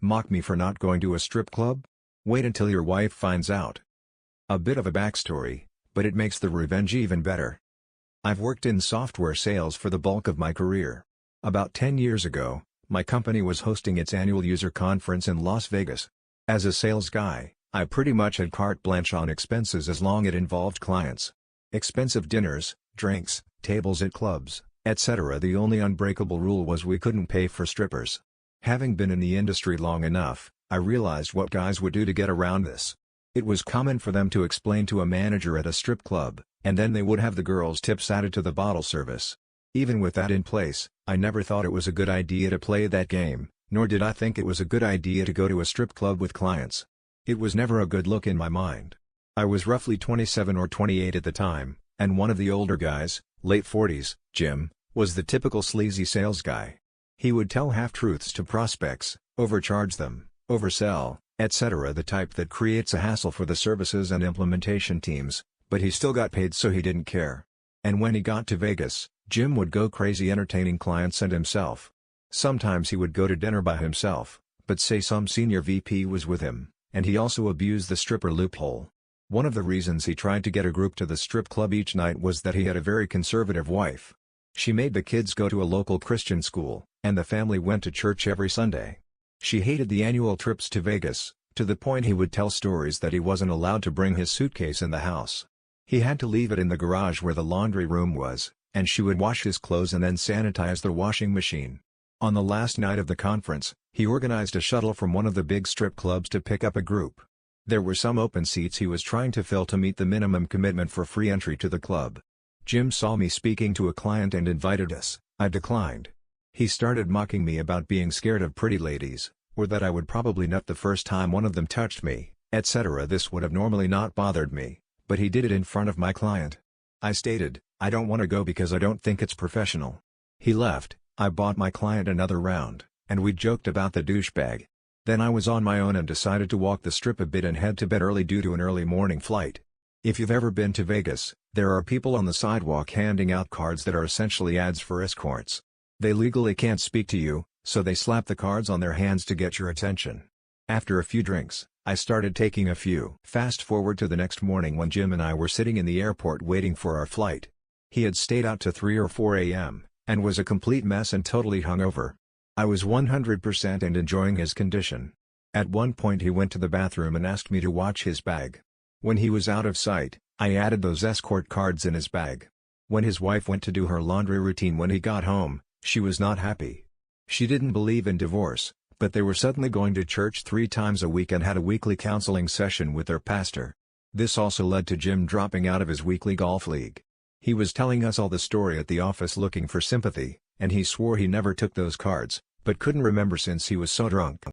Mock me for not going to a strip club? Wait until your wife finds out. A bit of a backstory, but it makes the revenge even better. I've worked in software sales for the bulk of my career. About 10 years ago, my company was hosting its annual user conference in Las Vegas. As a sales guy, I pretty much had carte blanche on expenses as long as it involved clients. Expensive dinners, drinks, tables at clubs, etc. The only unbreakable rule was we couldn't pay for strippers. Having been in the industry long enough, I realized what guys would do to get around this. It was common for them to explain to a manager at a strip club, and then they would have the girls' tips added to the bottle service. Even with that in place, I never thought it was a good idea to play that game, nor did I think it was a good idea to go to a strip club with clients. It was never a good look in my mind. I was roughly 27 or 28 at the time, and one of the older guys, late 40s, Jim, was the typical sleazy sales guy. He would tell half-truths to prospects, overcharge them, oversell, etc. The type that creates a hassle for the services and implementation teams, but he still got paid so he didn't care. And when he got to Vegas, Jim would go crazy entertaining clients and himself. Sometimes he would go to dinner by himself, but say some senior VP was with him, and he also abused the stripper loophole. One of the reasons he tried to get a group to the strip club each night was that he had a very conservative wife. She made the kids go to a local Christian school, and the family went to church every Sunday. She hated the annual trips to Vegas, to the point he would tell stories that he wasn't allowed to bring his suitcase in the house. He had to leave it in the garage where the laundry room was, and she would wash his clothes and then sanitize the washing machine. On the last night of the conference, he organized a shuttle from one of the big strip clubs to pick up a group. There were some open seats he was trying to fill to meet the minimum commitment for free entry to the club. Jim saw me speaking to a client and invited us. I declined. He started mocking me about being scared of pretty ladies, or that I would probably nut the first time one of them touched me, etc. This would have normally not bothered me, but he did it in front of my client. I stated, I don't want to go because I don't think it's professional. He left. I bought my client another round, and we joked about the douchebag. Then I was on my own and decided to walk the strip a bit and head to bed early due to an early morning flight. If you've ever been to Vegas, there are people on the sidewalk handing out cards that are essentially ads for escorts. They legally can't speak to you, so they slap the cards on their hands to get your attention. After a few drinks, I started taking a few. Fast forward to the next morning when Jim and I were sitting in the airport waiting for our flight. He had stayed out to 3 or 4 a.m., and was a complete mess and totally hungover. I was 100% and enjoying his condition. At one point he went to the bathroom and asked me to watch his bag. When he was out of sight, I added those escort cards in his bag. When his wife went to do her laundry routine when he got home, she was not happy. She didn't believe in divorce, but they were suddenly going to church 3 times a week and had a weekly counseling session with their pastor. This also led to Jim dropping out of his weekly golf league. He was telling us all the story at the office looking for sympathy, and he swore he never took those cards, but couldn't remember since he was so drunk.